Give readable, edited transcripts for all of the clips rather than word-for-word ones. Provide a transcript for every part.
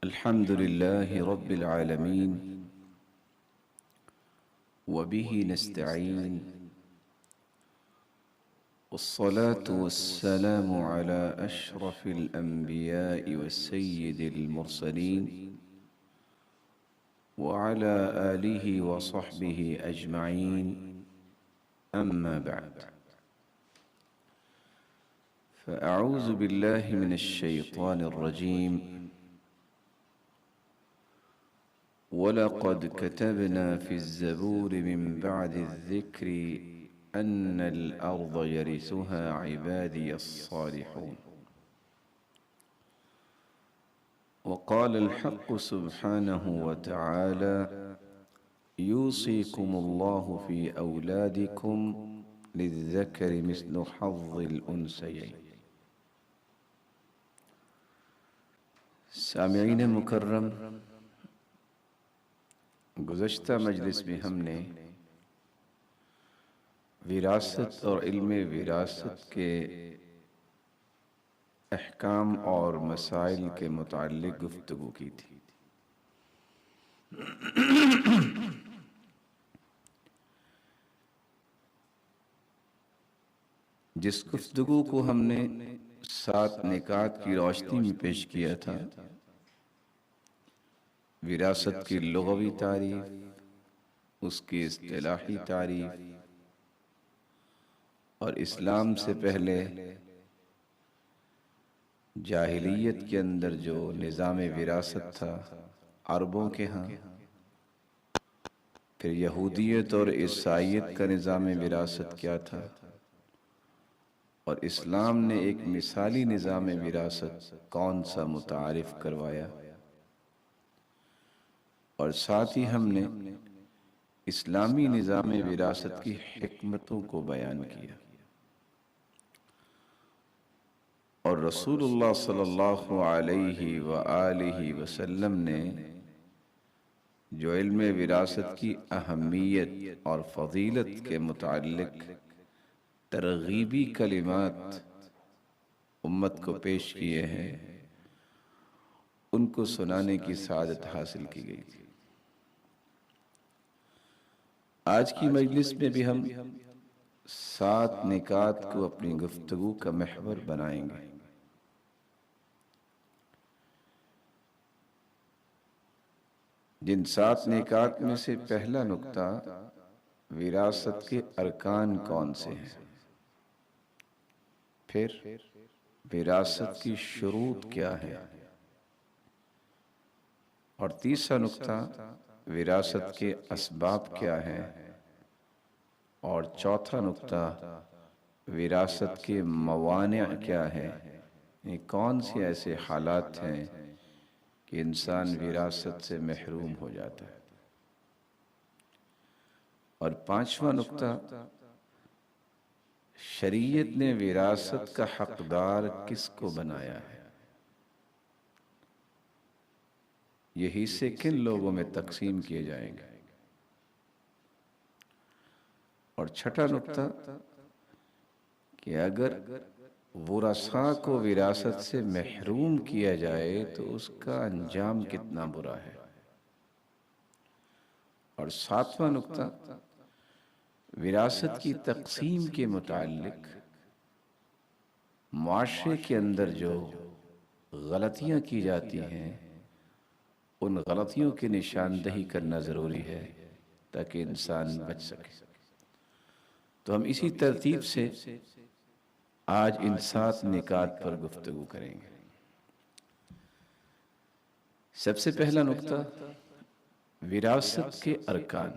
الحمد لله رب العالمين وبه نستعين والصلاة والسلام على أشرف الأنبياء والسيد المرسلين وعلى آله وصحبه أجمعين أما بعد فأعوذ بالله من الشيطان الرجيم وَلَقَدْ كَتَبْنَا فِي الزَّبُورِ مِنْ بَعْدِ الذِّكْرِ أَنَّ الْأَرْضَ يَرِثُهَا عِبَادِيَ الصَّالِحُونَ وقال الحق سبحانه وتعالى يوصيكم الله في أولادكم للذكر مثل حظ الأنثيين. سامعین مکرم، گزشتہ مجلس میں ہم نے وراثت اور علم وراثت کے احکام اور مسائل کے متعلق گفتگو کی تھی۔ جس گفتگو کو ہم نے 7 نکات کی روشنی میں پیش کیا تھا، وراثت کی لغوی تعریف، اس کی اصطلاحی تعریف، اور اسلام سے پہلے جاہلیت کے اندر جو نظام وراثت تھا عربوں کے ہاں، پھر یہودیت اور عیسائیت کا نظام وراثت کیا تھا، اور اسلام نے ایک مثالی نظام وراثت کون سا متعارف کروایا، اور ساتھ ہی ہم نے اسلامی نظام وراثت کی حکمتوں کو بیان کیا، اور رسول اللہ صلی اللہ علیہ وآلہ وسلم نے جو علم وراثت کی اہمیت اور فضیلت کے متعلق ترغیبی کلمات امت کو پیش کیے ہیں، ان کو سنانے کی سعادت حاصل کی گئی تھی۔ آج کی مجلس میں بھی ہم 7 نکات کو اپنی گفتگو کا محور بنائیں گے۔ جن 7 نکات میں سے پہلا نکتہ وراثت کے ارکان کون سے ہیں، پھر وراثت کی شروط کیا ہے، اور تیسرا نکتہ وراثت کے اسباب کیا ہیں، اور چوتھا نکتہ وراثت کے موانع کیا ہے، یعنی کون سے ایسے حالات ہیں کہ انسان وراثت سے محروم ہو جاتا ہے، اور پانچواں نکتہ شریعت نے وراثت کا حقدار کس کو بنایا ہے، یہ حصے کن لوگوں میں تقسیم کیے جائیں گے، اور چھٹا نکتہ کہ اگر ورثاء کو وراثت سے محروم کیا جائے تو اس کا انجام کتنا برا ہے، اور 7واں نکتہ وراثت کی تقسیم کے متعلق معاشرے کے اندر جو غلطیاں کی جاتی ہیں ان غلطیوں کی نشاندہی کرنا ضروری ہے تاکہ انسان بچ سکے۔ تو ہم اسی ترتیب سے آج ان 7 نکات پر گفتگو کریں گے۔ سب سے پہلا نکتہ وراثت کے ارکان۔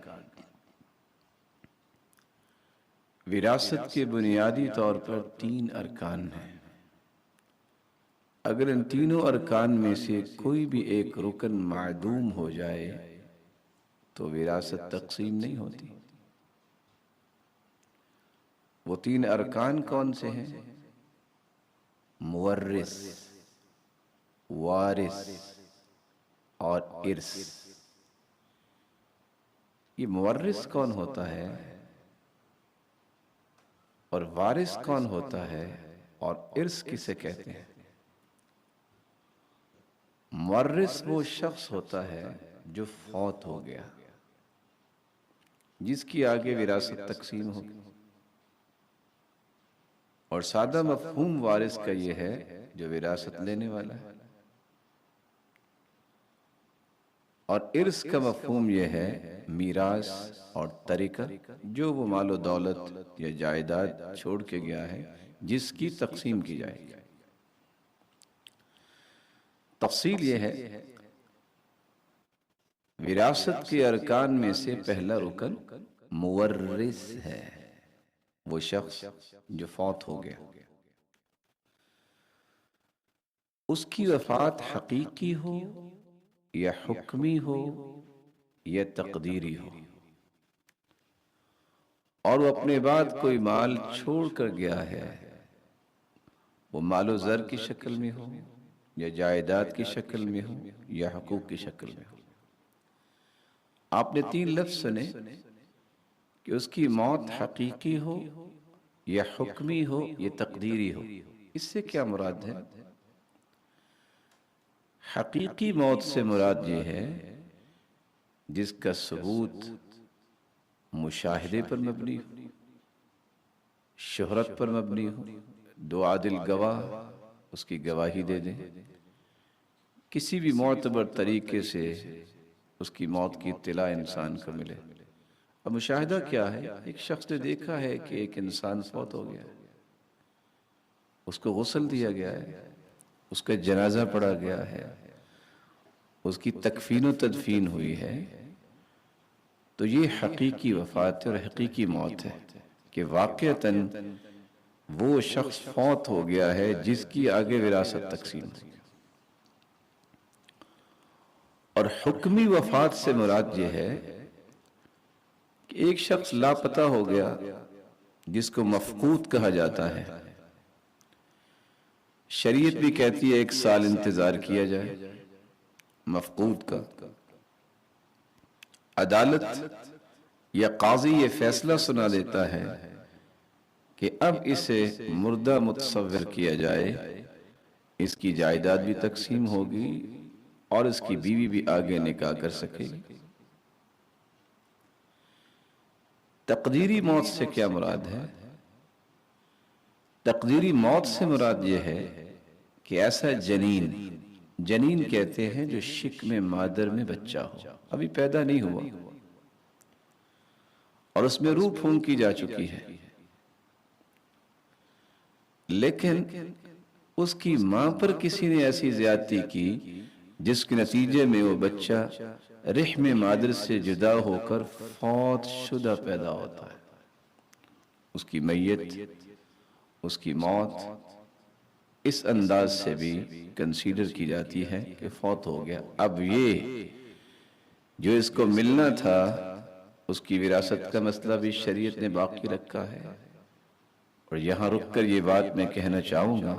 وراثت کے بنیادی طور پر 3 ارکان ہیں۔ اگر ان تینوں ارکان میں سے کوئی بھی ایک رکن معدوم ہو جائے تو وراثت تقسیم نہیں ہوتی۔ وہ 3 ارکان کون سے ہیں؟ مورث، وارث اور ارث۔ یہ مورث کون ہوتا ہے اور وارث کون ہوتا ہے اور ارث کسے کہتے ہیں؟ مورث وہ شخص ہوتا ہے جو فوت ہو گیا، جس کی آگے وراثت تقسیم ہوگی، اور سادہ مفہوم وارث کا یہ ہے جو وراثت لینے والا ہے، اور ارث کا مفہوم یہ ہے میراث اور ترکہ، جو وہ مال و دولت یا جائیداد چھوڑ کے گیا ہے جس کی تقسیم کی جائے گی۔ تفصیل یہ ہے، وراثت کے ارکان میں سے پہلا رکن مورث ہے، وہ شخص جو فوت ہو گیا، اس کی وفات حقیقی ہو یا حکمی ہو یا تقدیری ہو، اور وہ اپنے بعد کوئی مال چھوڑ کر گیا ہے، وہ مال و زر کی شکل میں ہو یا جائیداد کی شکل میں ہو یا حقوق کی شکل میں ہو۔ آپ نے 3 لفظ سنے کہ اس کی موت حقیقی ہو یا حکمی ہو یا تقدیری ہو۔ اس سے کیا مراد ہے؟ حقیقی موت سے مراد یہ ہے جس کا ثبوت مشاہدے پر مبنی ہو، شہرت پر مبنی ہو، 2 عادل گواہ اس کی گواہی دے دیں، کسی بھی معتبر طریقے سے اس کی موت کی اطلاع انسان کو ملے۔ اب مشاہدہ کیا ہے؟ ایک شخص نے دیکھا ہے کہ ایک انسان فوت ہو گیا ہے، اس کو غسل دیا گیا ہے، اس کا جنازہ پڑھا گیا ہے، اس کی تکفین و تدفین ہوئی ہے، تو یہ حقیقی وفات اور حقیقی موت ہے کہ واقعتاً وہ شخص فوت ہو گیا ہے جس کی آگے وراثت تقسیم ہوئی۔ اور حکمی وفات سے مراد یہ ہے کہ ایک شخص لاپتہ ہو گیا جس کو مفقود کہا جاتا ہے، شریعت بھی کہتی ہے 1 سال انتظار کیا جائے مفقود کا، عدالت یا قاضی یہ فیصلہ سنا دیتا ہے کہ اب اسے مردہ متصور کیا جائے، اس کی جائیداد بھی تقسیم ہوگی اور اس کی بیوی بھی آگے نکاح کر سکے گی۔ تقدیری موت سے کیا مراد ہے؟ تقدیری موت سے مراد یہ ہے کہ ایسا جنین کہتے ہیں جو شکم مادر میں بچہ ہو، ابھی پیدا نہیں ہوا اور اس میں روح پھونکی جا چکی ہے، لیکن اس کی ماں پر کسی نے ایسی زیادتی کی جس کے نتیجے میں وہ بچہ رحم مادر سے جدا ہو کر فوت شدہ پیدا ہوتا ہے، اس کی میت، اس کی موت اس انداز سے بھی کنسیڈر کی جاتی ہے کہ فوت ہو گیا۔ اب یہ جو اس کو ملنا تھا اس کی وراثت کا مسئلہ بھی شریعت نے باقی رکھا ہے۔ اور یہاں رک کر یہ بات میں کہنا چاہوں گا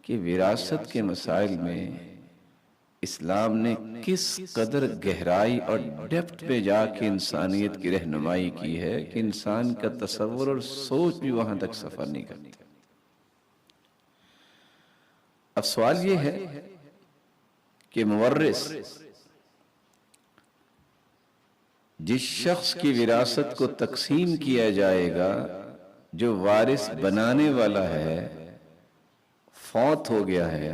کہ وراثت کے مسائل میں اسلام نے کس قدر گہرائی اور ڈیپتھ پہ جا کے انسانیت کی رہنمائی کی ہے کہ انسان کا تصور اور سوچ بھی وہاں تک سفر نہیں کرتی۔ اب سوال یہ ہے کہ مورث جس شخص کی وراثت کو تقسیم کیا جائے گا، جو وارث بنانے والا ہے، فوت ہو گیا ہے،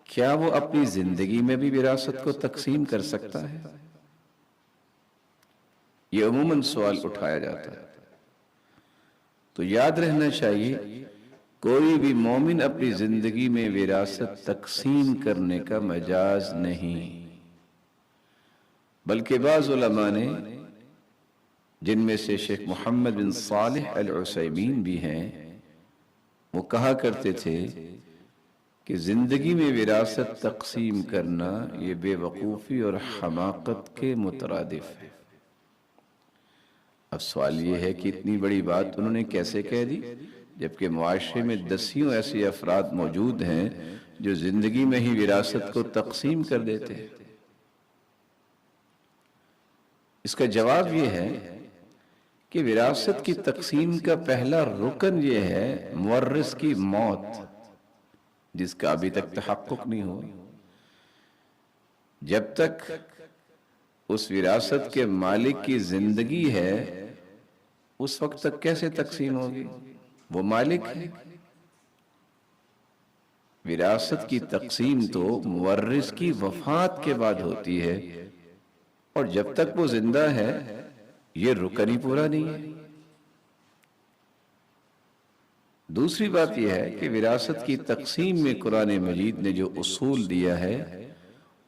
کیا وہ اپنی زندگی میں بھی وراثت کو تقسیم کر سکتا ہے؟ یہ عموماً سوال اٹھایا جاتا ہے۔ تو یاد رہنا چاہیے کوئی بھی مومن اپنی زندگی میں وراثت تقسیم کرنے کا مجاز نہیں، بلکہ بعض علماء نے، جن میں سے شیخ محمد بن صالح العثیمین بھی ہیں، وہ کہا کرتے تھے کہ زندگی میں وراثت تقسیم کرنا یہ بے وقوفی اور حماقت کے مترادف ہے۔ اب سوال یہ ہے کہ اتنی بڑی بات انہوں نے کیسے کہہ دی جبکہ معاشرے میں دسیوں ایسے افراد موجود ہیں جو زندگی میں ہی وراثت کو تقسیم کر دیتے ہیں؟ اس کا جواب یہ ہے کہ وراثت کی تقسیم کا پہلا رکن یہ ہے مورث کی موت، جس کا ابھی تک تحقق نہیں ہوا. جب تک اس وراثت کے مالک کی زندگی ہے اس وقت تک کیسے تقسیم ہوگی؟ وہ مالک ہے. وراثت کی تقسیم تو مورث کی وفات کے بعد ہوتی ہے، اور جب تک وہ زندہ ہے یہ رکن ہی پورا نہیں ہے. دوسری بات یہ ہے کہ وراثت کی تقسیم میں قرآن مجید نے جو اصول دیا ہے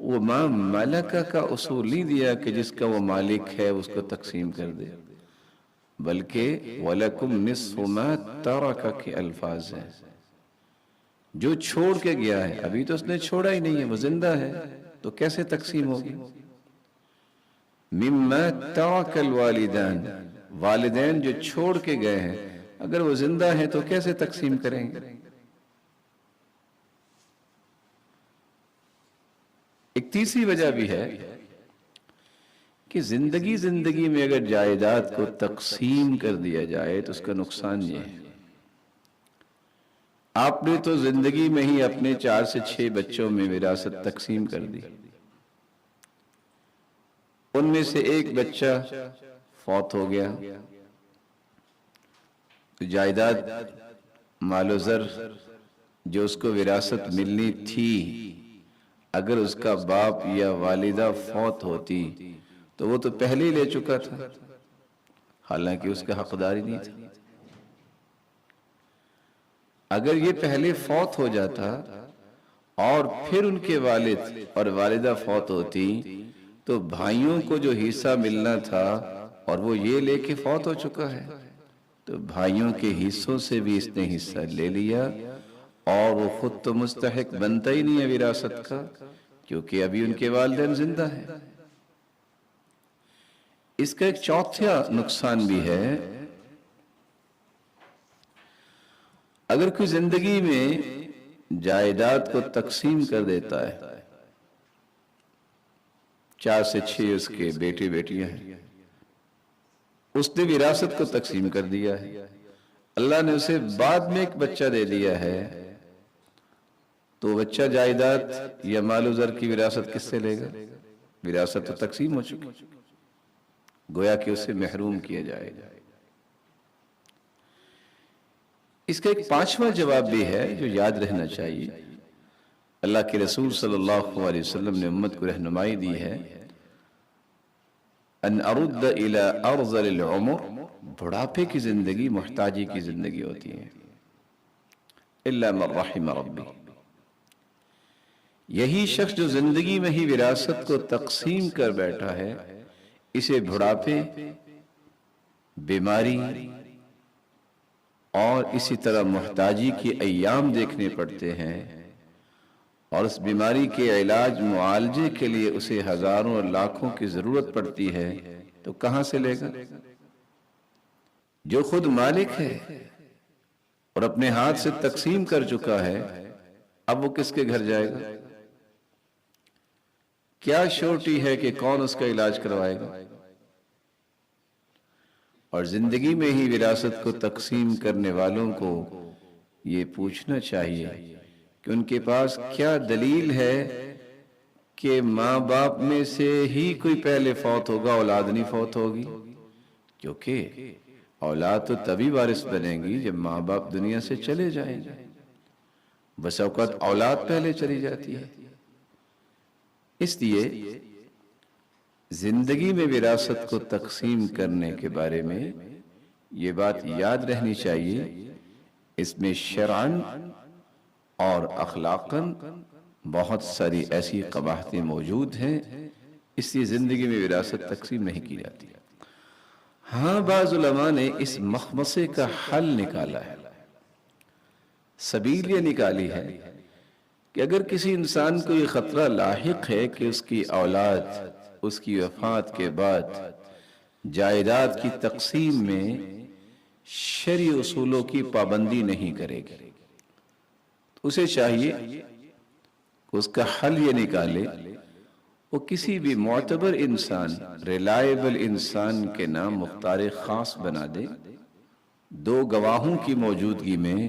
وہ ما ملکہ کا اصول نہیں دیا کہ جس کا وہ مالک ہے اس کو تقسیم کر دے، بلکہ وَلَكُمْ نِصْفُ مَا تَرَكَ کے الفاظ ہیں. جو چھوڑ کے گیا ہے، ابھی تو اس نے چھوڑا ہی نہیں ہے، وہ زندہ ہے، تو کیسے تقسیم ہوگی؟ مِمَّا تَرَكَ الْوَالِدَانِ، والدین جو چھوڑ کے گئے ہیں اگر وہ زندہ ہیں تو کیسے تقسیم کریں گے؟ ایک تیسری وجہ بھی ہے کہ زندگی میں اگر جائیداد کو تقسیم کر دیا جائے تو اس کا نقصان یہ ہے. آپ نے تو زندگی میں ہی اپنے 4 سے 6 بچوں میں وراثت تقسیم کر دی، ان میں سے ایک بچہ فوت ہو گیا تو جائیداد مال و زر جو اس کو وراثت ملنی تھی اگر اس کا باپ یا والدہ فوت ہوتی تو وہ تو پہلے ہی لے چکا تھا، حالانکہ اس کا حقدار ہی نہیں تھا. اگر یہ پہلے فوت ہو جاتا اور پھر ان کے والد اور والدہ فوت ہوتی تو بھائیوں کو جو حصہ ملنا تھا اور وہ یہ لے کے فوت ہو چکا ہے تو بھائیوں کے حصوں سے بھی اس نے حصہ لے لیا، اور وہ خود تو مستحق بنتا ہی نہیں ہے وراثت کا کیونکہ ابھی ان کے والدین زندہ ہیں. اس کا ایک چوتھا نقصان بھی ہے. اگر کوئی زندگی میں جائیداد کو تقسیم کر دیتا ہے، 4 سے 6 اس کے بیٹے بیٹیاں ہیں، اس نے وراثت کو تقسیم کر دیا ہے، اللہ نے اسے بعد میں ایک بچہ دے دیا ہے، تو بچہ جائیداد یا مال و زر کی وراثت کس سے لے گا؟ وراثت تو تقسیم ہو چکی، گویا کہ اسے محروم کیا جائے گا. اس کا ایک 5واں جواب بھی ہے جو یاد رہنا چاہیے. اللہ کے رسول صلی اللہ علیہ وسلم نے امت کو رہنمائی دی ہے ان ارد الى ارذل العمر، بڑھاپے کی زندگی محتاجی کی زندگی ہوتی ہے، الا من رحم ربی. یہی شخص جو زندگی میں ہی وراثت کو تقسیم کر بیٹھا ہے اسے بڑھاپے، بیماری اور اسی طرح محتاجی کے ایام دیکھنے پڑتے ہیں، اور اس بیماری کے علاج معالجے کے لیے اسے ہزاروں اور لاکھوں کی ضرورت پڑتی ہے، تو کہاں سے لے گا؟ جو خود مالک ہے اور اپنے ہاتھ سے تقسیم کر چکا ہے اب وہ کس کے گھر جائے گا؟ کیا شورٹی ہے کہ کون اس کا علاج کروائے گا؟ اور زندگی میں ہی وراثت کو تقسیم کرنے والوں کو یہ پوچھنا چاہیے کہ ان کے پاس کیا دلیل ہے کہ ماں باپ میں سے ہی کوئی پہلے فوت ہوگا، اولاد نہیں فوت ہوگی. کیونکہ اولاد تو تبھی وارث بنیں گی جب ماں باپ دنیا سے چلے جائیں گے. بس اوقات اولاد پہلے چلی جاتی ہے. اس لیے زندگی میں وراثت کو تقسیم کرنے کے بارے میں یہ بات یاد رہنی چاہیے، اس میں شرعاً اور اخلاقاً بہت ساری ایسی قباحتیں موجود ہیں، اس لیے زندگی میں وراثت تقسیم نہیں کی جاتی. ہاں بعض علماء نے اس مخمصے کا حل نکالا ہے، سبیل یہ نکالی ہے کہ اگر کسی انسان کو یہ خطرہ لاحق ہے کہ اس کی اولاد اس کی وفات کے بعد جائیداد کی تقسیم میں شرعی اصولوں کی پابندی نہیں کرے گی، اسے چاہیے کہ اس کا حل یہ نکالے، وہ کسی بھی معتبر انسان، ریلائبل انسان کے نام مختار خاص بنا دے، 2 گواہوں کی موجودگی میں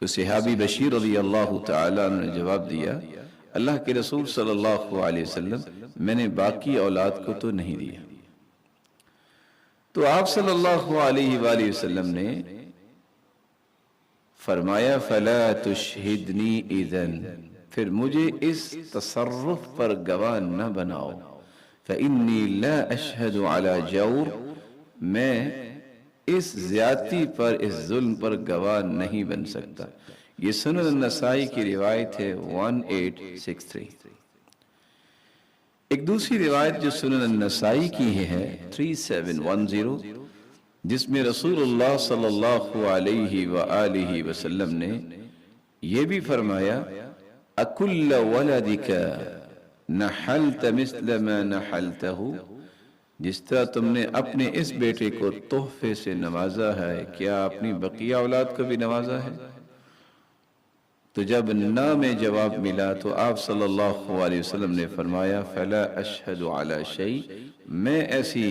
تو صحابی بشیر رضی اللہ تعالیٰ عنہ نے جواب دیا اللہ کے رسول صلی اللہ علیہ وسلم میں نے باقی اولاد کو تو نہیں دیا۔ تو آپ صلی اللہ علیہ وآلہ وسلم نے فرمایا فلا تشہدنی اذن، پھر مجھے اس تصرف پر گواہ نہ بناؤ، فإنی لا اشہد علی جور، میں اس زیادتی پر، اس ظلم پر گواہ نہیں بن سکتا۔ یہ سنن النسائی کی روایت ہے 1863۔ ایک دوسری روایت جو سنن النسائی کی ہے 3710، جس میں رسول اللہ صلی اللہ علیہ وآلہ وسلم نے یہ بھی فرمایا اکل ولدک نحلت مثل ما نحلتہ، جس طرح تم نے اپنے اس بیٹے کو تحفے سے نوازا ہے کیا اپنی بقیہ اولاد کو بھی نوازا ہے؟ تو جب نہ میں جواب ملا تو آپ صلی اللہ علیہ وسلم نے فرمایا فلا اشہد علی شیء، میں ایسی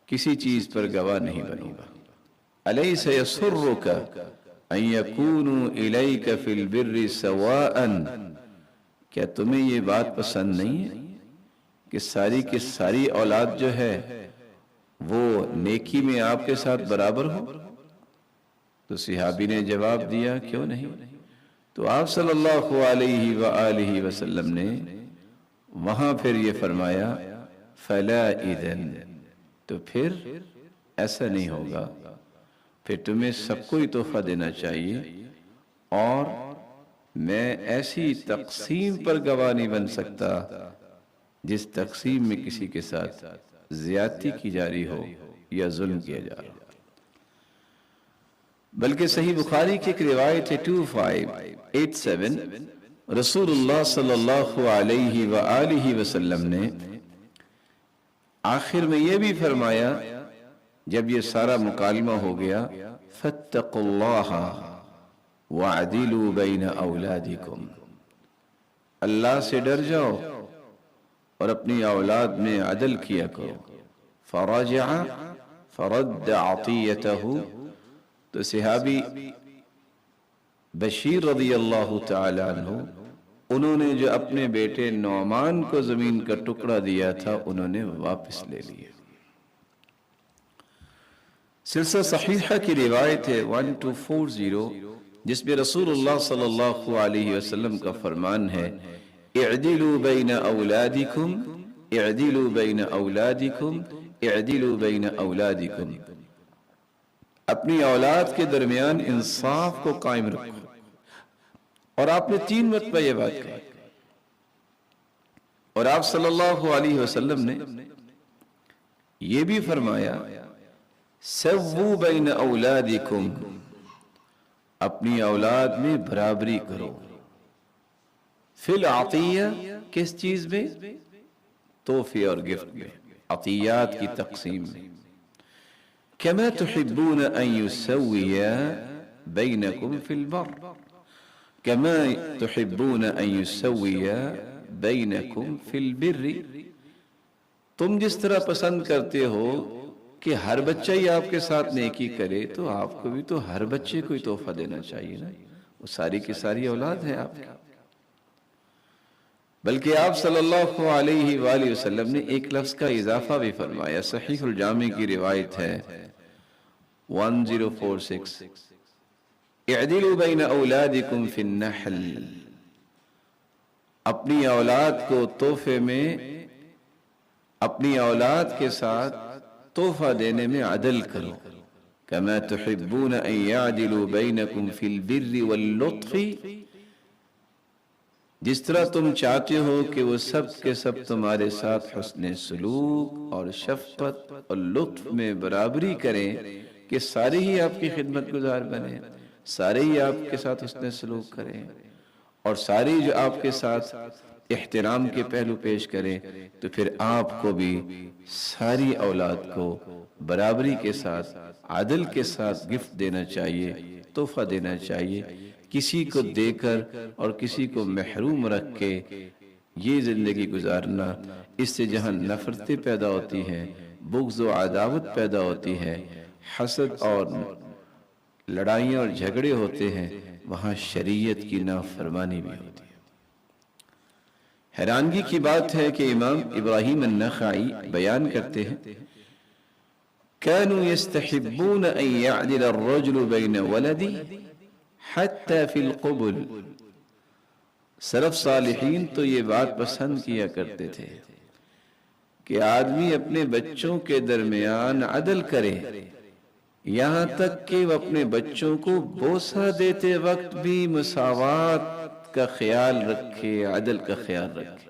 کسی چیز پر گواہ نہیں بنوں گا۔ الیس یسرک ان یکونوا الیک فی البر سواء، کیا تمہیں یہ بات پسند نہیں ہے کہ ساری کی ساری اولاد جو ہے وہ نیکی میں آپ کے ساتھ برابر ہو؟ تو صحابی نے جواب دیا کیوں نہیں؟ تو آپ صلی اللہ علیہ وآلہ وسلم نے وہاں پھر یہ فرمایا فلا اذن، تو پھر ایسا نہیں ہوگا، پھر تمہیں سب کو ہی تحفہ دینا چاہیے، اور میں ایسی تقسیم پر گواہ نہیں بن سکتا جس تقسیم میں کسی کے ساتھ زیادتی کی جاری ہو یا ظلم کیا جا رہا ہو۔ بلکہ صحیح بخاری کی ایک روایت ہے 2587، رسول اللہ صلی اللہ علیہ وآلہ وسلم نے آخر میں یہ بھی فرمایا جب یہ سارا مکالمہ ہو گیا فاتقوا اللہ وعدلوا بین اولادکم، اللہ سے ڈر جاؤ اور اپنی اولاد میں عدل کیا کرو۔ فرجع فرد عطیتہ، تو صحابی بشیر رضی اللہ تعالی عنہ انہوں نے جو اپنے بیٹے نعمان کو زمین کا ٹکڑا دیا تھا انہوں نے واپس لے لیا۔ سلسلہ صحیحہ کی روایت ہے 1240، جس میں رسول اللہ صلی اللہ علیہ وسلم کا فرمان ہے اعدلوا بین اولادکم اعدلوا بین اولادکم اعدلوا بین اولادکم، اپنی اولاد کے درمیان انصاف کو قائم رکھو۔ اور آپ نے 3 مرتبہ یہ بات کہی، اور آپ صلی اللہ علیہ وسلم نے یہ بھی فرمایا سووا بین اولادکم، اپنی اولاد میں برابری کرو، فی العطیہ، کس چیز میں؟ تحفے اور گفٹ میں، عطیات کی تقسیم میں۔ کما تحبون ان یسوی بینکم فی البر، کما تحبون ان یسوی بینکم فی البر، تم جس طرح پسند کرتے ہو کہ ہر بچہ ہی آپ کے ساتھ نیکی کرے، تو آپ کو بھی تو ہر بچے کو ہی تحفہ دینا چاہیے نا، وہ ساری کی ساری اولاد ہے آپ کی۔ بلکہ آپ صلی اللہ علیہ وآلہ وسلم نے ایک لفظ کا اضافہ بھی فرمایا، صحیح الجامع کی روایت ہے 1046، اعدلوا بین اولادکم فی النحل، اپنی اولاد کو تحفے میں، اپنی اولاد کے ساتھ تحفہ دینے میں عدل کرو، کما تحبون ان یعدلوا بینکم فی البر واللطف، جس طرح تم چاہتے ہو کہ وہ سب کے سب تمہارے ساتھ حسن سلوک اور شفقت اور لطف میں برابری کریں، کہ سارے ہی آپ کی خدمت گزار بنیں، سارے ہی آپ کے ساتھ حسن سلوک کریں، اور سارے جو آپ کے ساتھ احترام کے پہلو پیش کریں، تو پھر آپ کو بھی ساری اولاد کو برابری کے ساتھ، عدل کے ساتھ گفٹ دینا چاہیے، تحفہ دینا چاہیے۔ کسی کو دے کر اور کسی کو محروم رکھ کے یہ زندگی گزارنا، اس سے جہاں نفرتیں پیدا ہوتی ہیں، بغض و عداوت پیدا ہوتی ہے، حسد اور لڑائیاں اور جھگڑے ہوتے ہیں وہاں شریعت کی نافرمانی بھی ہوتی ہے۔ حیرانگی کی بات ہے کہ امام ابراہیم النخعی بیان کرتے ہیں كانوا يستحبون أن يعدل الرجل بين ولده حتى في القبل۔ سلف صالحین تو یہ بات پسند کیا کرتے تھے کہ آدمی اپنے بچوں کے درمیان عدل کرے، یہاں تک کہ وہ اپنے بچوں کو بوسہ دیتے وقت بھی مساوات کا خیال رکھے، عدل کا خیال رکھے۔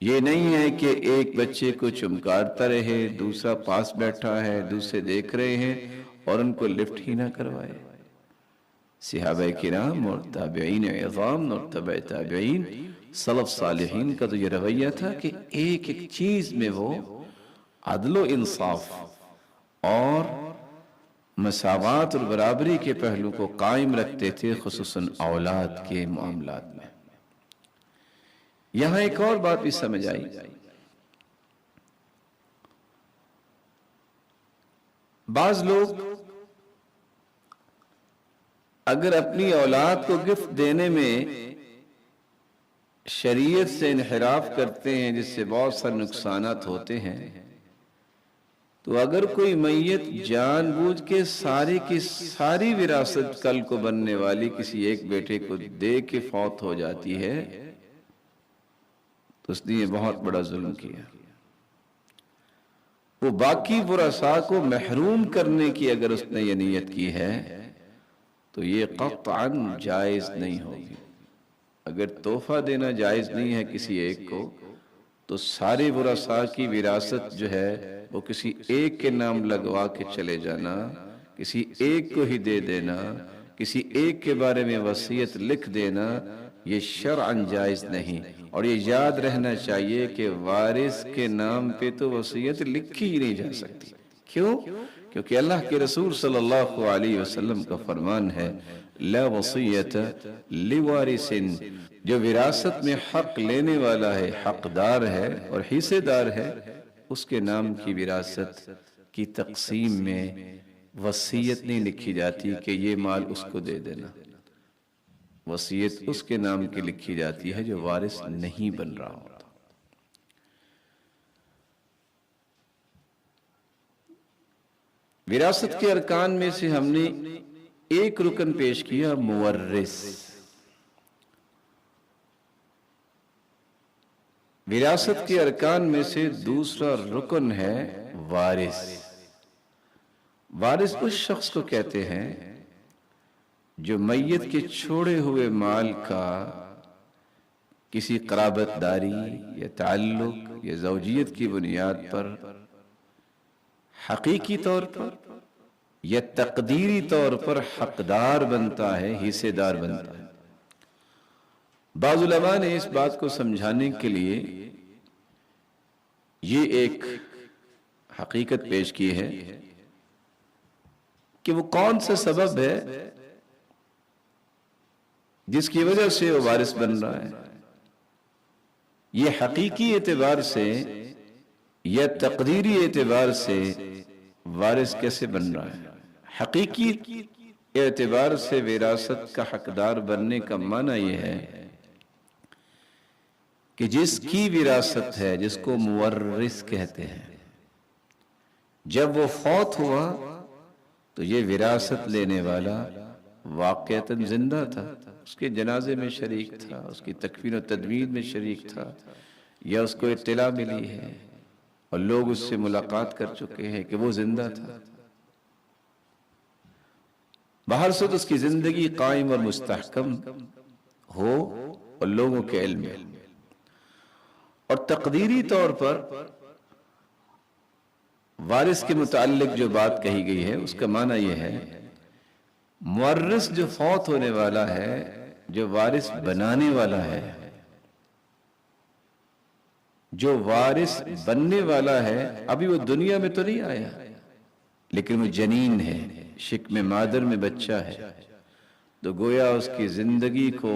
یہ نہیں ہے کہ ایک بچے کو چمکارتا رہے، دوسرا پاس بیٹھا ہے، دوسرے دیکھ رہے ہیں اور ان کو لفٹ ہی نہ کروائے۔ صحابہ کرام اور تابعین عظام اور تبع تابعین سلف صالحین کا تو یہ رویہ تھا کہ ایک ایک چیز میں وہ عدل و انصاف اور مساوات اور برابری کے پہلو کو قائم رکھتے تھے، خصوصاً اولاد کے معاملات میں۔ یہاں ایک اور بات بھی سمجھ آئی، بعض لوگ اگر اپنی اولاد کو گفٹ دینے میں شریعت سے انحراف کرتے ہیں جس سے بہت سارے نقصانات ہوتے ہیں، تو اگر کوئی میت جان بوجھ کے ساری کی ساری وراثت کل کو بننے والی کسی ایک بیٹے کو دے کے فوت ہو جاتی ہے تو اس نے یہ بہت بڑا ظلم کیا۔ وہ باقی ورثاء کو محروم کرنے کی اگر اس نے یہ نیت کی ہے تو یہ قطعاً جائز نہیں ہوگی۔ اگر تحفہ دینا جائز نہیں ہے کسی ایک کو تو سارے ورثاء کی وراثت جو ہے وہ کسی ایک کے نام لگوا کے چلے جانا، کسی ایک کو ہی دے دینا، کسی ایک کے بارے میں وصیت لکھ دینا، یہ شرعاً جائز نہیں۔ اور یہ یاد رہنا چاہیے کہ وارث کے نام پہ تو وصیت لکھی ہی نہیں جا سکتی۔ کیوں؟ کیونکہ اللہ کے رسول صلی اللہ علیہ وسلم کا فرمان ہے لا وصیت لوارث، جو وراثت میں حق لینے والا ہے، حقدار ہے اور حصے دار ہے، اس کے نام کی وراثت کی تقسیم میں وصیت نہیں لکھی جاتی کہ یہ مال اس کو دے دینا۔ وصیت اس کے نام کی لکھی جاتی ہے جو وارث نہیں بن رہا ہوتا۔ وراثت کے ارکان میں سے ہم نے ایک رکن پیش کیا، مورث۔ وراثت کے ارکان میں سے دوسرا رکن ہے وارث۔ وارث اس شخص کو کہتے ہیں جو میت کے چھوڑے ہوئے مال کا کسی قرابت داری یا تعلق یا زوجیت کی بنیاد پر حقیقی طور پر یا تقدیری طور پر حقدار بنتا ہے، حصے دار بنتا ہے۔ بعض علماء نے اس بات کو سمجھانے کے لیے یہ ایک حقیقت پیش کی ہے کہ وہ کون سا سبب ہے جس کی وجہ سے وہ وارث بن رہا ہے۔ یہ حقیقی اعتبار سے یا تقدیری اعتبار سے وارث کیسے بن رہا ہے؟ حقیقی اعتبار سے وراثت کا حقدار بننے کا معنی یہ ہے کہ جس کی وراثت ہے، جس کو مورث کہتے ہیں، جب وہ فوت ہوا تو یہ وراثت لینے والا واقعتاً زندہ تھا، اس کے جنازے میں شریک تھا، اس کی تکفین و تدفین میں شریک تھا، یا اس کو اطلاع ملی ہے اور لوگ اس سے ملاقات کر چکے ہیں کہ وہ زندہ تھا۔ باہر سے تو اس کی زندگی قائم اور مستحکم ہو اور لوگوں کے علم میں، اور تقدیری طور پر وارث کے متعلق جو بات کہی گئی ہے اس کا معنی یہ ہے مورث جو فوت ہونے والا ہے، جو وارث بنانے والا ہے، جو وارث بننے والا ہے، ابھی وہ دنیا میں تو نہیں آیا لیکن وہ جنین ہے، شکم مادر میں بچہ ہے، تو گویا اس کی زندگی کو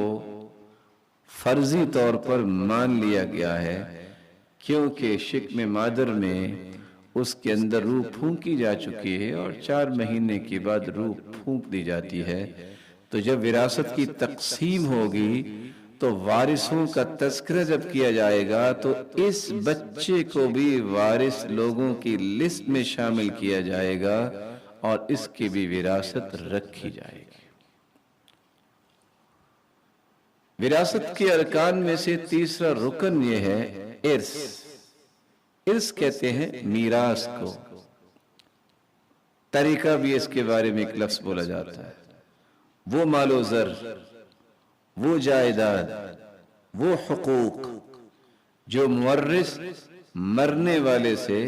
فرضی طور پر مان لیا گیا ہے، کیونکہ شکم مادر میں اس کے اندر روح پھونکی جا چکی ہے اور 4 مہینے کے بعد روح پھونک دی جاتی ہے، تو جب وراثت کی تقسیم ہوگی تو وارثوں کا تذکرہ جب کیا جائے گا تو اس بچے کو بھی وارث لوگوں کی لسٹ میں شامل کیا جائے گا اور اس کی بھی وراثت رکھی جائے گی۔ وراثت کے ارکان میں سے تیسرا رکن یہ ہے ارث۔ ارث کہتے ہیں میراث کو، طریقہ بھی اس کے بارے میں ایک لفظ بولا جاتا ہے۔ وہ مال و زر، وہ جائیداد، وہ حقوق جو مورث مرنے والے سے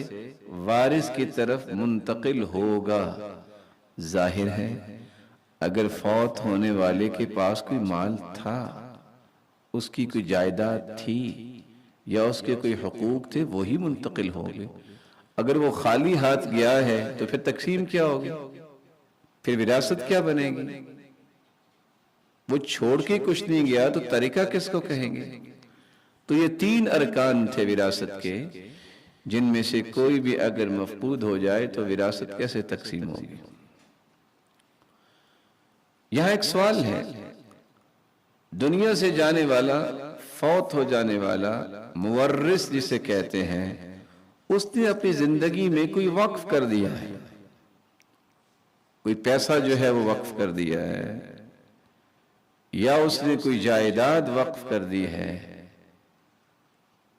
وارث کی طرف منتقل ہوگا۔ ظاہر ہے اگر فوت ہونے والے کے پاس کوئی مال تھا، اس کی کوئی جائیداد تھی یا اس کے کوئی حقوق تھے، وہی منتقل ہوں گے۔ اگر وہ خالی ہاتھ گیا ہے تو پھر تقسیم کیا ہوگی، پھر وراثت کیا بنے گی؟ وہ چھوڑ کے کچھ نہیں گیا تو طریقہ کس کو کہیں گے؟ تو یہ 3 ارکان تھے وراثت کے، جن میں سے کوئی بھی اگر مفقود ہو جائے تو وراثت کیسے تقسیم ہوگی؟ یہاں ایک سوال ہے، دنیا سے جانے والا، فوت ہو جانے والا مورث جسے کہتے ہیں، اس نے اپنی زندگی میں کوئی وقف کر دیا ہے، کوئی پیسہ جو ہے وہ وقف کر دیا ہے، یا اس نے کوئی جائیداد وقف کر دی ہے۔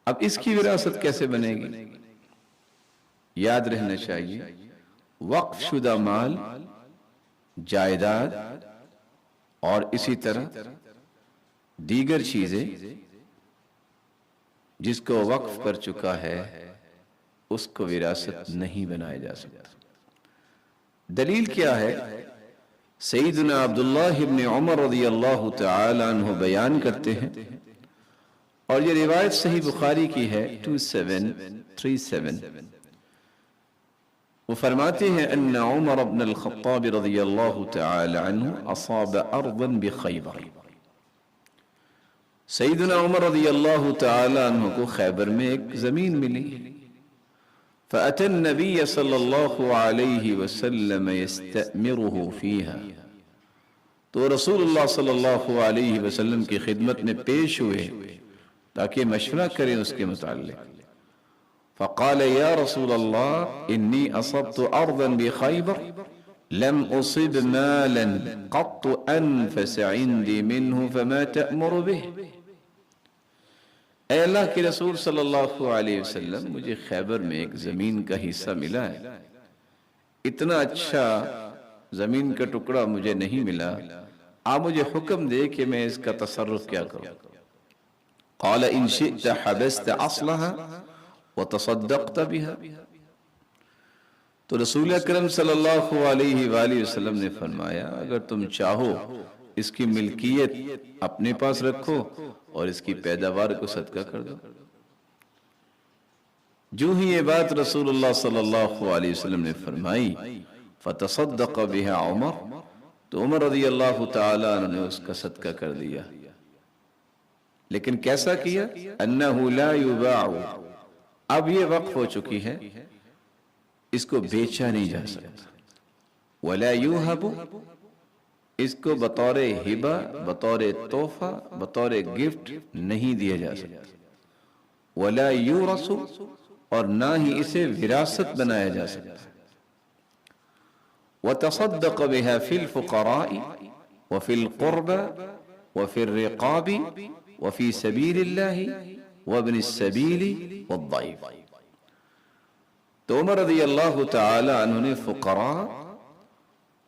اب اس کی وراثت کیسے بنے گی؟ یاد رہنا چاہیے، وقف شدہ مال، جائیداد اور اسی طرح دیگر چیزیں جس کو وقف کر چکا ہے اس کو وراثت نہیں بنایا جا سکتا۔ دلیل کیا ہے؟ سیدنا عبداللہ ابن عمر رضی اللہ تعالی عنہ بیان کرتے ہیں، اور یہ روایت صحیح بخاری کی ہے 2737۔ وہ فرماتے ہیں ان عمر بن الخطاب رضی اللہ تعالی عنہ اصاب ارضا بخیبر۔ سیدنا عمر رضی اللہ تعالی عنہ کو خیبر میں ایک زمین ملی، فأتى النبي صلی اللہ علیہ وسلم يستأمره فيها، تو رسول اللہ صلی اللہ علیہ وسلم کی خدمت میں پیش ہوئے تاکہ مشورہ کریں اس کے متعلق۔ فقال یا رسول اللہ انی اصبت ارضا بخیبر لم اصب مالا قط انفس عندي منه فما تأمر به۔ اے اللہ کے رسول صلی اللہ علیہ وسلم، مجھے خیبر میں ایک زمین کا حصہ ملا ہے، اتنا اچھا زمین کا ٹکڑا مجھے نہیں ملا، آپ مجھے حکم دے کہ میں اس کا تصرف کیا کروں۔ قال ان شئت حبست اصلها وتصدقت بها، تو رسول اکرم صلی اللہ علیہ وآلہ وسلم نے فرمایا اگر تم چاہو اس کی ملکیت اپنے پاس رکھو اور اس کی پیداوار کو صدقہ کر دو۔ جو ہی یہ بات رسول اللہ صلی اللہ علیہ وسلم نے فرمائی، فتصدق بها عمر، تو عمر رضی اللہ تعالی عنہ نے اس کا صدقہ کر دیا۔ لیکن کیسا کیا؟ انہ لا یباع، اب یہ وقف ہو چکی ہے، اس کو بیچا نہیں جا سکتا۔ ولا یوہب، اس کو بطور ہبہ، بطور تحفہ، بطور گفٹ نہیں دیا جا سکتا۔ ولا یورث، اور نہ ہی اسے وراثت بنایا جا سکتا۔ وتصدق بها في الفقراء وفي القربى وفي الرقاب وفي سبيل الله وابن السبيل والضعيف۔ تو عمر رضی اللہ تعالی عنہ نے فقراء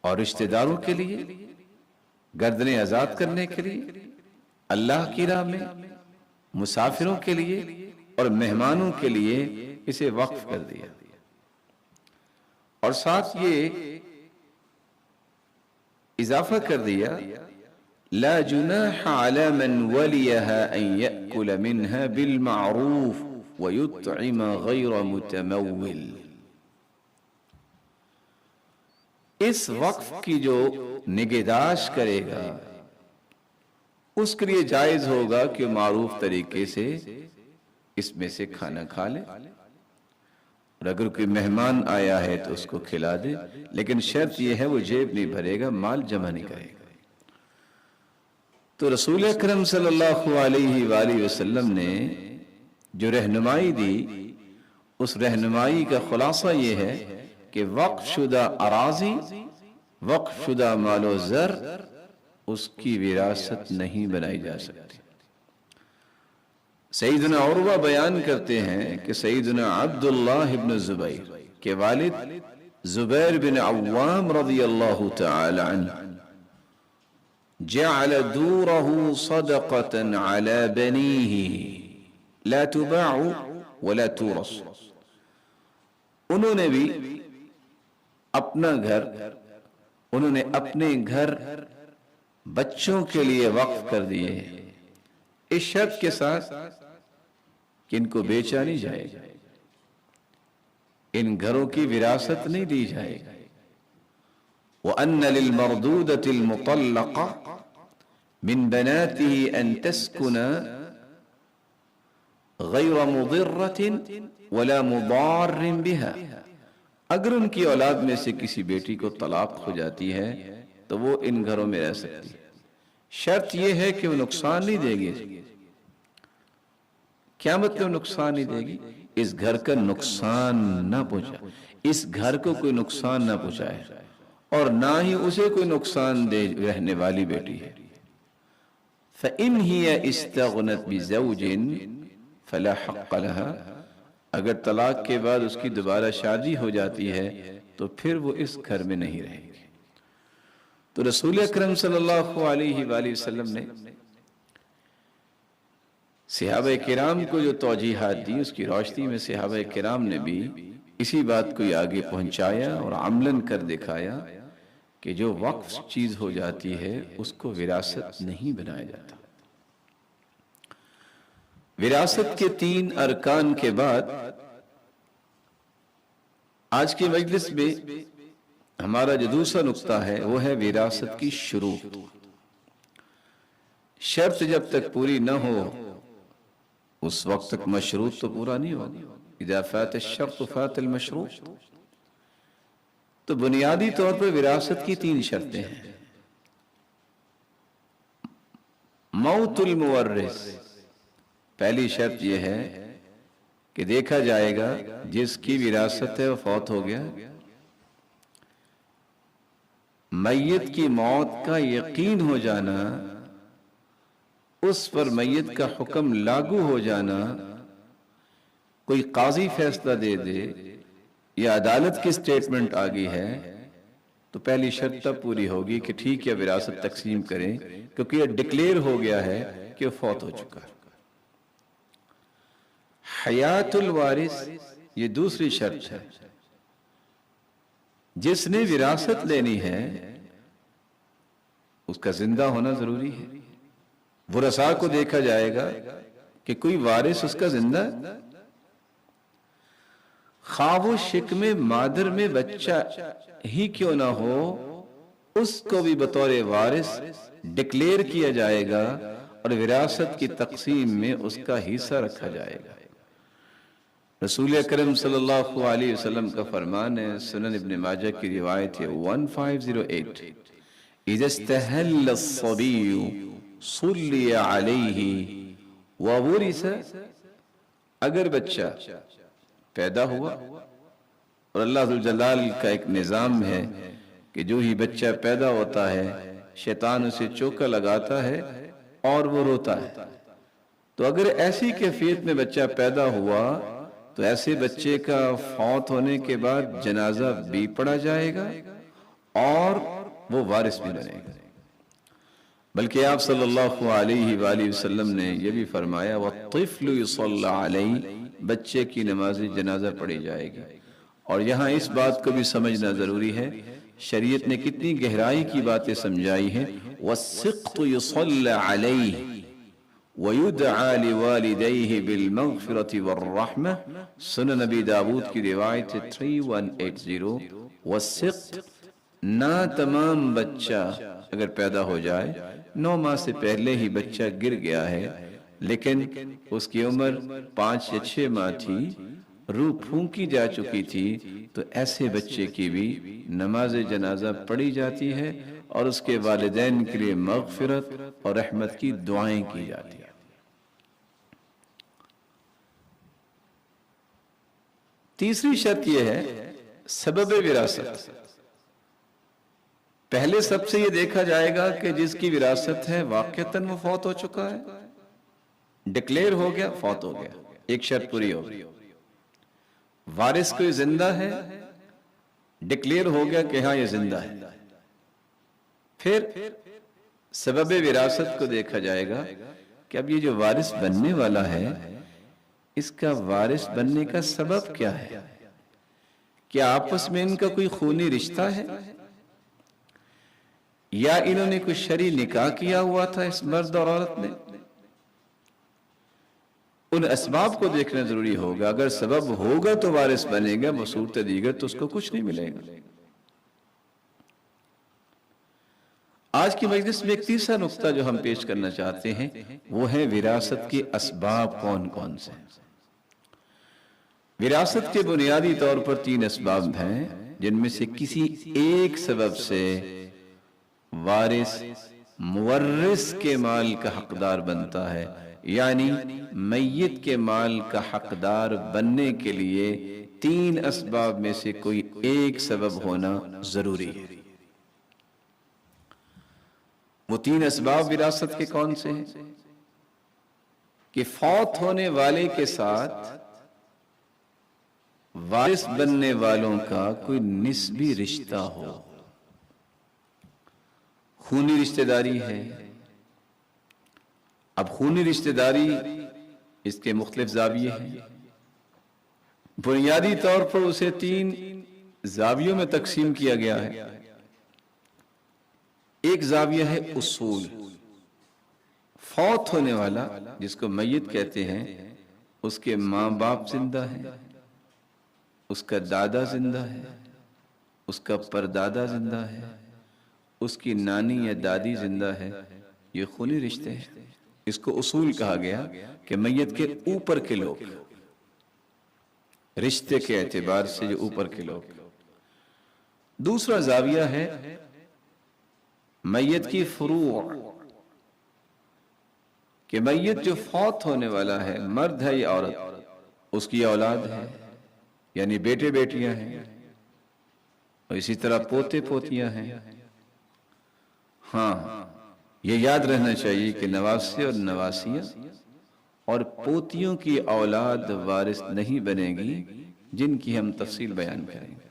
اور رشتہ داروں کے لیے، گردنیں آزاد کرنے کے لیے، اللہ کی راہ میں، مسافروں کے لیے اور مہمانوں کے لیے اسے وقف کر دیا، اور ساتھ یہ اضافہ کر دیا لا جناح على من وليها ان يأكل منها بالمعروف ويطعم غير متمول۔ اس وقف کی جو نگہداشت کرے گا اس کے لیے جائز ہوگا کہ معروف طریقے سے اس میں سے کھانا کھا لے، اور اگر کوئی مہمان آیا ہے تو اس کو کھلا دے، لیکن شرط یہ ہے وہ جیب نہیں بھرے گا، مال جمع نہیں کرے گا۔ تو رسول اکرم صلی اللہ علیہ وآلہ وسلم نے جو رہنمائی دی، اس رہنمائی کا خلاصہ یہ ہے کہ وقف شدہ اراضی، وقف شدہ مال و زر اس کی وراثت نہیں بنائی جا سکتی۔ سیدنا عروہ بیان کرتے ہیں کہ سیدنا عبداللہ بن زبیر کے والد زبیر بن عوام رضی اللہ تعالی عنہ جعل دورہ صدقة على بنیہ لا تباع ولا تورث، انہوں نے بھی اپنا گھر، انہوں نے اپنے گھر بچوں کے لیے وقف کر دیے، اس شرط کے ساتھ کہ ان کو بیچا نہیں جائے گا، ان گھروں کی وراثت نہیں دی جائے گا۔ وَأَنَّ لِلْمَرْدُودَةِ الْمُطَلَّقَةِ مِنْ بَنَاتِهِ أَن تَسْكُنَ غَيْرَ مُضِرَّةٍ وَلَا مُضَارٍ بِهَا، اگر ان کی اولاد میں سے کسی بیٹی کو طلاق ہو جاتی ہے تو وہ ان گھروں میں رہ سکتی ہے، شرط یہ ہے کہ وہ نقصان نہیں دے گی۔ کیا مطلب نقصان نہیں دے گی؟ اس گھر کا نقصان نہ پہنچا، اس گھر کو کوئی نقصان نہ پہنچائے، اور نہ ہی اسے کوئی نقصان دے رہنے والی بیٹی ہے۔ فَإِنْ هِيَ اسْتَغْنَتْ بِزَوْجٍ فَلَا حَقَّ لَهَا، اگر طلاق کے بعد اس کی دوبارہ شادی ہو جاتی ہے تو پھر وہ اس گھر میں نہیں رہے گی۔ تو رسول اکرم صلی اللہ علیہ وآلہ وسلم نے صحابہ کرام کو جو توجیحات دی، اس کی روشنی میں صحابہ کرام نے بھی اسی بات کو آگے پہنچایا اور عملاً کر دکھایا کہ جو وقف چیز ہو جاتی ہے اس کو وراثت نہیں بنایا جاتا۔ وراثت کے 3 ارکان کے بعد آج کے مجلس میں ہمارا جو دوسرا نقطہ ہے وہ ہے وراثت کی شروط۔ شرط جب تک پوری نہ ہو اس وقت تک مشروط تو پورا نہیں ہوگا۔ اذا فات الشرط فات المشروط۔ تو بنیادی طور پر وراثت کی 3 شرطیں ہیں۔ موت المورث، پہلی شرط یہ ہے کہ دیکھا جائے گا جس کی وراثت ہے وہ فوت ہو گیا، میت کی موت کا یقین ہو جانا، اس پر میت کا حکم لاگو ہو جانا، کوئی قاضی فیصلہ دے دے یا عدالت کی سٹیٹمنٹ آ گئی ہے تو پہلی شرط تب پوری ہوگی کہ ٹھیک ہے وراثت تقسیم کریں، کیونکہ یہ ڈکلیئر ہو گیا ہے کہ وہ فوت ہو چکا ہے۔ حیات الوارث، یہ دوسری شرط ہے۔ جس نے وراثت لینی ہے اس کا زندہ ہونا ضروری ہے۔ ورثاء کو دیکھا جائے گا کہ کوئی وارث اس کا زندہ، خواہ وہ شکم مادر میں بچہ ہی کیوں نہ ہو، اس کو بھی بطور وارث ڈکلیئر کیا جائے گا اور وراثت کی تقسیم میں اس کا حصہ رکھا جائے گا۔ رسول اکرم صلی اللہ علیہ وسلم کا فرمان ہے، سنن ابن ماجہ کی روایت ہے 1508، اذا استحل الصبی صلی علیہ وورث، اگر بچہ پیدا ہوا، اور اللہ ذوالجلال کا ایک نظام ہے کہ جو ہی بچہ پیدا ہوتا ہے شیطان اسے چوکا لگاتا ہے اور وہ روتا ہے، تو اگر ایسی کیفیت میں بچہ پیدا ہوا تو ایسے بچے کا فوت ہونے کے بعد جنازہ بھی پڑھا جائے گا اور وہ وارث بھی بنے گا۔ بلکہ آپ صلی اللہ علیہ وآلہ وسلم نے یہ بھی فرمایا وَالطِّفْلُ يُصَلَّ عَلَيْهِ، بچے کی نماز جنازہ پڑھی جائے گی۔ اور یہاں اس بات کو بھی سمجھنا ضروری ہے، شریعت نے کتنی گہرائی کی باتیں سمجھائی ہیں۔ وَالسِّقْطُ يُصَلَّ عَلَيْهِ وَيُدْعَى لِوَالِدَيْهِ بِالْمَغْفِرَةِ وَالرَّحْمَةِ، سنن نبی داود کی روایت 3180۔ وَالسِّقْطُ، نا تمام بچہ اگر پیدا ہو جائے، 9 ماہ سے پہلے ہی بچہ گر گیا ہے لیکن اس کی عمر 5 یا 6 ماہ تھی، روح پھونکی جا چکی تھی، تو ایسے بچے کی بھی نماز جنازہ پڑھی جاتی ہے اور اس کے والدین کے لیے مغفرت اور رحمت کی دعائیں کی جاتی ہیں۔ تیسری شرط یہ ہے سبب وراثت۔ پہلے سب سے یہ دیکھا جائے گا کہ جس کی وراثت ہے واقعتاً وہ فوت ہو چکا ہے، ڈکلیئر ہو گیا، فوت ہو گیا، ایک شرط پوری ہو گئی۔ وارث کوئی زندہ ہے، ڈکلیئر ہو گیا کہ ہاں یہ زندہ ہے، پھر سبب وراثت کو دیکھا جائے گا کہ اب یہ جو وارث بننے والا ہے اس کا وارث بننے کا سبب کیا ہے؟ کیا آپس میں ان کا کوئی خونی رشتہ ہے، یا انہوں نے کوئی شرعی نکاح کیا ہوا تھا اس مرد اور عورت نے؟ ان اسباب کو دیکھنا ضروری ہوگا۔ اگر سبب ہوگا تو وارث بنے گا، بصورت دیگر تو اس کو کچھ نہیں ملے گا۔ آج کی مجلس میں ایک تیسرا نقطہ جو ہم پیش کرنا چاہتے ہیں وہ ہے وراثت کے اسباب کون کون سے ہیں۔ وراثت کے بنیادی طور پر 3 اسباب ہیں، جن میں سے کسی ایک سبب سے وارث مورث کے مال کا حقدار بنتا ہے، یعنی میت کے مال کا حقدار بننے کے لیے 3 اسباب میں سے کوئی ایک سبب ہونا ضروری ہے۔ وہ 3 اسباب وراثت کے کون سے ہیں؟ کہ فوت ہونے والے کے ساتھ وارث بننے والوں کا کوئی نسبی رشتہ ہو، خونی رشتہ داری ہے۔ اب خونی رشتہ داری اس کے مختلف زاویے ہیں، بنیادی طور پر اسے 3 زاویوں میں تقسیم کیا گیا ہے۔ ایک زاویہ ہے اصول، فوت ہونے والا جس کو میت کہتے ہیں، اس کے ماں باپ زندہ ہیں، اس کا دادا زندہ ہے، اس کا پردادا زندہ ہے، اس کی نانی یا دادی زندہ ہے، یہ خونی رشتے ہیں۔ اس کو اصول کہا گیا کہ میت کے اوپر کے لوگ، رشتے کے اعتبار سے جو اوپر کے لوگ۔ دوسرا زاویہ ہے میت کی فروع، کہ میت جو فوت ہونے والا ہے، مرد ہے یا عورت، اس کی اولاد ہے، یعنی بیٹے بیٹیاں ہیں، اور اسی طرح پوتے پوتیاں ہیں۔ ہاں یہ یاد رہنا چاہیے کہ نواسے اور نواسیاں اور پوتیوں کی اولاد وارث نہیں بنے گی، جن کی ہم تفصیل بیان کریں گے۔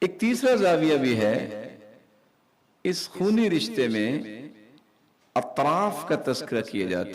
ایک تیسرا زاویہ بھی ہے، اس خونی رشتے میں اطراف کا تذکرہ کیا جاتا ہے۔